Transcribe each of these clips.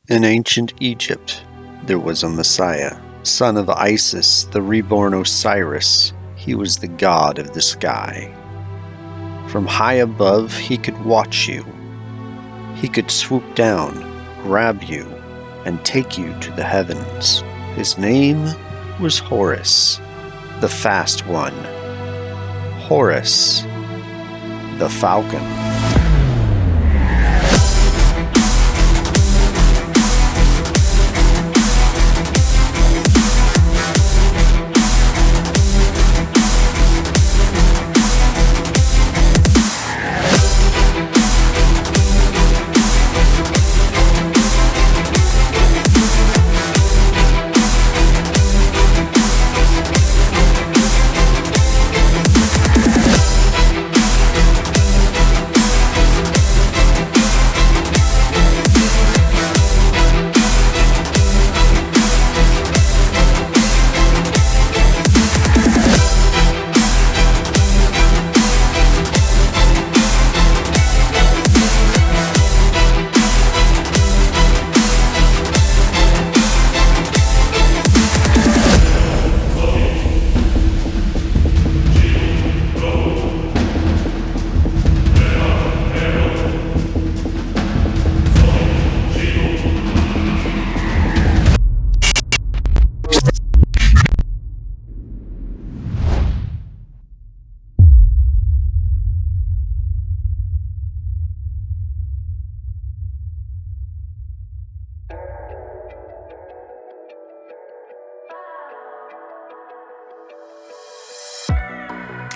In ancient Egypt, there was a Messiah, son of Isis, the reborn Osiris. He was the god of the sky. From high above, he could watch you. He could swoop down, grab you, and take you to the heavens. His name was Horus, the fast one. Horus, the Falcon.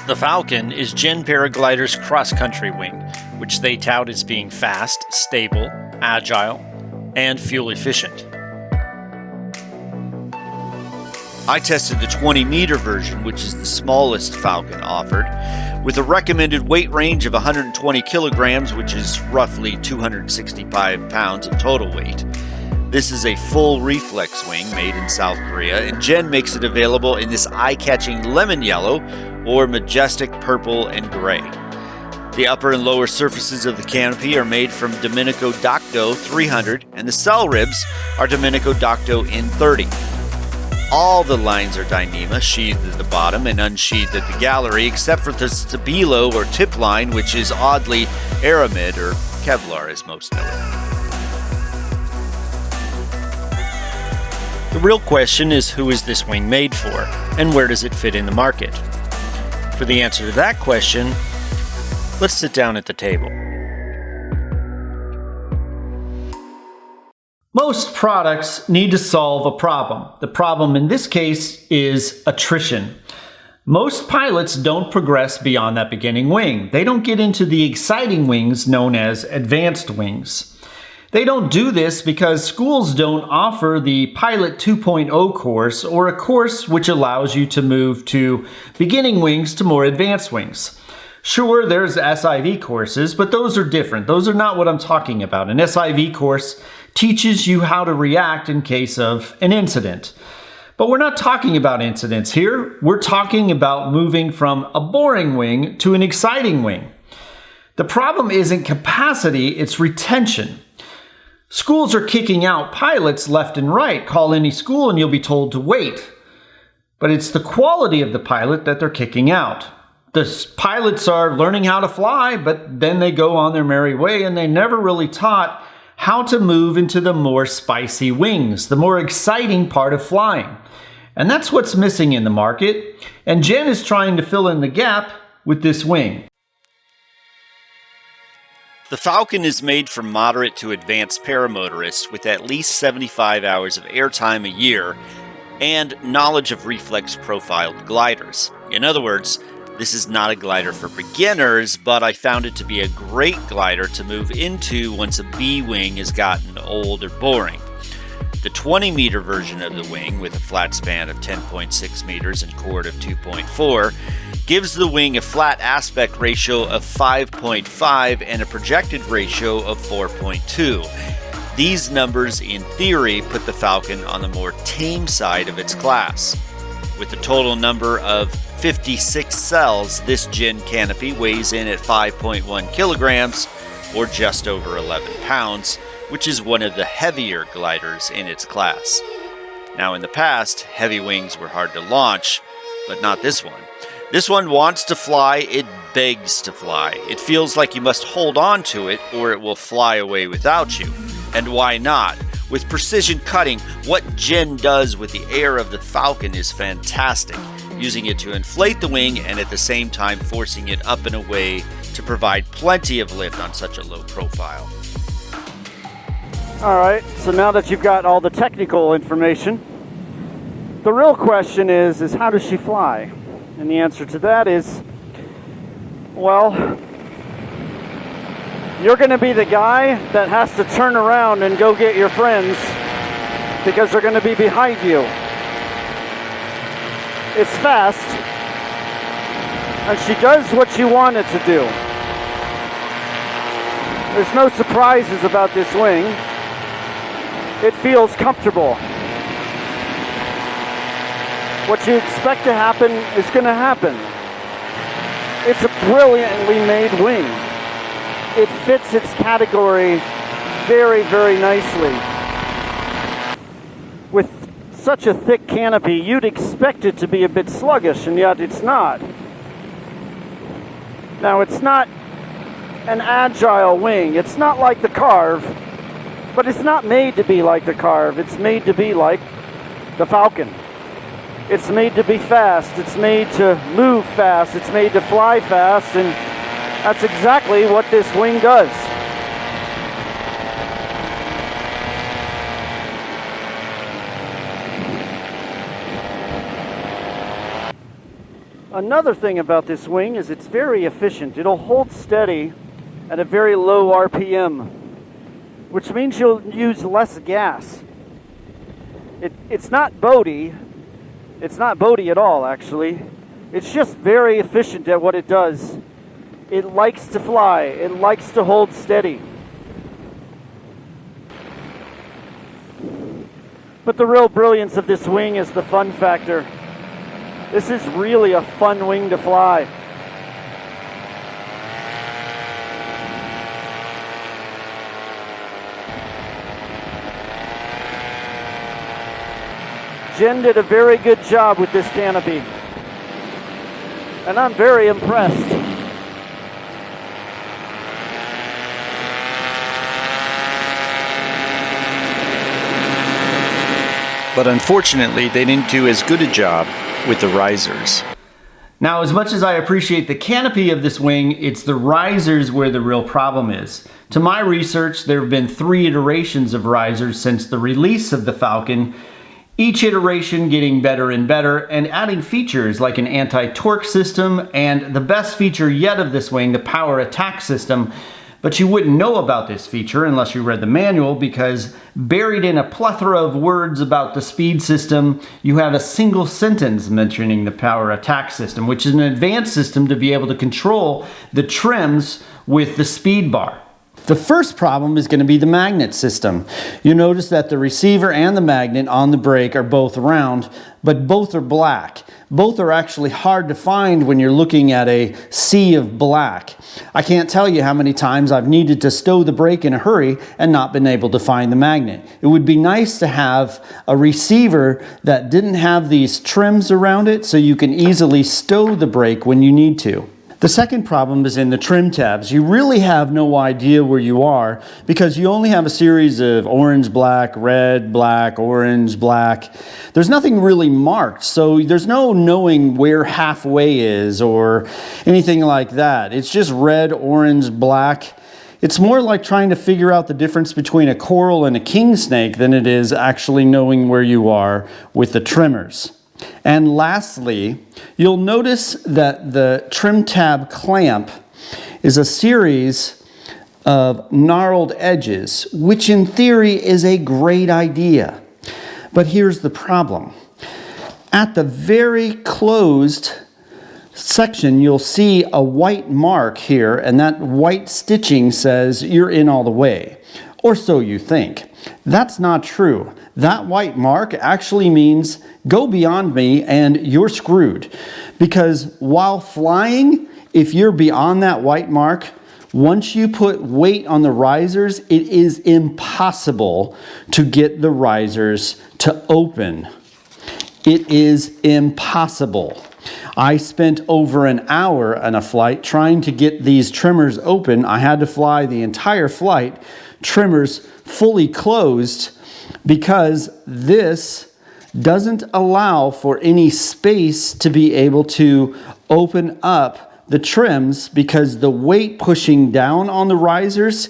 The Falcon is Gin Paraglider's cross-country wing, which they tout as being fast, stable, agile, and fuel-efficient. I tested the 20-meter version, which is the smallest Falcon offered, with a recommended weight range of 120 kilograms, which is roughly 265 pounds of total weight. This is a full reflex wing made in South Korea, and Gin makes it available in this eye-catching lemon yellow or majestic purple and gray. The upper and lower surfaces of the canopy are made from Domenico Docto 300, and the cell ribs are Domenico Docto N30. All the lines are Dyneema, sheathed at the bottom and unsheathed at the gallery, except for the stabilo or tip line, which is oddly aramid or Kevlar as most know it. The real question is, who is this wing made for, and where does it fit in the market? For the answer to that question, let's sit down at the table. Most products need to solve a problem. The problem in this case is attrition. Most pilots don't progress beyond that beginning wing. They don't get into the exciting wings known as advanced wings. They don't do this because schools don't offer the Pilot 2.0 course, or a course which allows you to move to beginning wings to more advanced wings. Sure, there's SIV courses, but those are different. Those are not what I'm talking about. An SIV course teaches you how to react in case of an incident. But we're not talking about incidents here. We're talking about moving from a boring wing to an exciting wing. The problem isn't capacity, it's retention. Schools are kicking out pilots left and right. Call any school and you'll be told to wait. But it's the quality of the pilot that they're kicking out. The pilots are learning how to fly, but then they go on their merry way, and they never really taught how to move into the more spicy wings, the more exciting part of flying. And that's what's missing in the market, and Gin is trying to fill in the gap with this wing. The Falcon is made for moderate to advanced paramotorists with at least 75 hours of airtime a year and knowledge of reflex-profiled gliders. In other words, this is not a glider for beginners, but I found it to be a great glider to move into once a B-wing has gotten old or boring. The 20-meter version of the wing, with a flat span of 10.6 meters and chord of 2.4, gives the wing a flat aspect ratio of 5.5 and a projected ratio of 4.2. These numbers, in theory, put the Falcon on the more tame side of its class. With a total number of 56 cells, this Gin canopy weighs in at 5.1 kilograms, or just over 11 pounds, which is one of the heavier gliders in its class. Now in the past, heavy wings were hard to launch, but not this one. This one wants to fly, it begs to fly. It feels like you must hold on to it or it will fly away without you. And why not? With precision cutting, what Gin does with the air of the Falcon is fantastic, using it to inflate the wing and at the same time forcing it up and away to provide plenty of lift on such a low profile. All right, so now that you've got all the technical information, the real question is how does she fly? And the answer to that is, well, you're going to be the guy that has to turn around and go get your friends because they're going to be behind you. It's fast, and she does what you want it to do. There's no surprises about this wing. It feels comfortable. What you expect to happen is going to happen. It's a brilliantly made wing. It fits its category very, very nicely. With such a thick canopy, you'd expect it to be a bit sluggish, and yet it's not. Now, it's not an agile wing. It's not like the Carve, but it's not made to be like the Carve. It's made to be like the Falcon. It's made to be fast. It's made to move fast. It's made to fly fast, and that's exactly what this wing does. Another thing about this wing is it's very efficient. It'll hold steady at a very low RPM, which means you'll use less gas. It's not boaty. It's not boaty at all, actually. It's just very efficient at what it does. It likes to fly. It likes to hold steady. But the real brilliance of this wing is the fun factor. This is really a fun wing to fly. Gin did a very good job with this canopy, and I'm very impressed. But unfortunately, they didn't do as good a job with the risers. Now, as much as I appreciate the canopy of this wing, it's the risers where the real problem is. To my research, there have been 3 iterations of risers since the release of the Falcon, each iteration getting better and better and adding features like an anti-torque system and the best feature yet of this wing, the power attack system. But you wouldn't know about this feature unless you read the manual, because buried in a plethora of words about the speed system, you have a single sentence mentioning the power attack system, which is an advanced system to be able to control the trims with the speed bar. The first problem is going to be the magnet system. You notice that the receiver and the magnet on the brake are both round, but both are black. Both are actually hard to find when you're looking at a sea of black. I can't tell you how many times I've needed to stow the brake in a hurry and not been able to find the magnet. It would be nice to have a receiver that didn't have these trims around it so you can easily stow the brake when you need to. The second problem is in the trim tabs. You really have no idea where you are because you only have a series of orange, black, red, black, orange, black. There's nothing really marked, so there's no knowing where halfway is or anything like that. It's just red, orange, black. It's more like trying to figure out the difference between a coral and a king snake than it is actually knowing where you are with the trimmers. And lastly, you'll notice that the trim tab clamp is a series of gnarled edges, which in theory is a great idea. But here's the problem. At the very closed section, you'll see a white mark here, and that white stitching says you're in all the way, or so you think. That's not true. That white mark actually means go beyond me and you're screwed. Because while flying, if you're beyond that white mark, Once you put weight on the risers, it is impossible to get the risers to open. It is impossible. I spent over an hour on a flight trying to get these trimmers open. I had to fly the entire flight, trimmers fully closed, because this doesn't allow for any space to be able to open up the trims, because the weight pushing down on the risers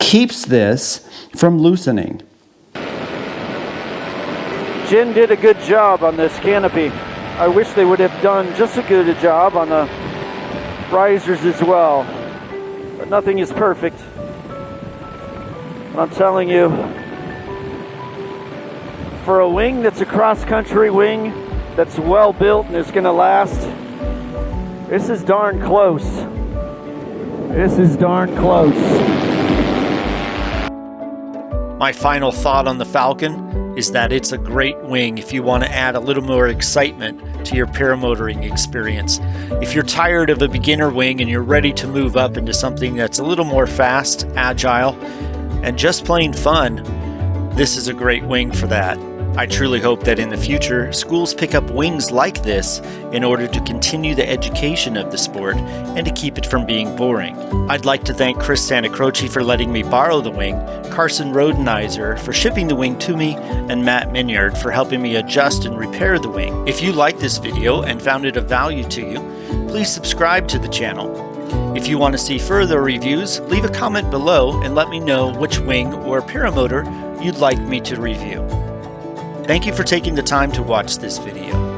keeps this from loosening. Gin did a good job on this canopy. I wish they would have done just as good a job on the risers as well. But nothing is perfect. I'm telling you, for a wing that's a cross-country wing, that's well built and is going to last, this is darn close. This is darn close. My final thought on the Falcon is that it's a great wing if you want to add a little more excitement to your paramotoring experience. If you're tired of a beginner wing and you're ready to move up into something that's a little more fast, agile, and just plain fun, this is a great wing for that. I truly hope that in the future, schools pick up wings like this in order to continue the education of the sport and to keep it from being boring. I'd like to thank Chris Santacroce for letting me borrow the wing, Carson Rhodenizer for shipping the wing to me, and Matt Minyard for helping me adjust and repair the wing. If you liked this video and found it of value to you, please subscribe to the channel. If you want to see further reviews, leave a comment below and let me know which wing or paramotor you'd like me to review. Thank you for taking the time to watch this video.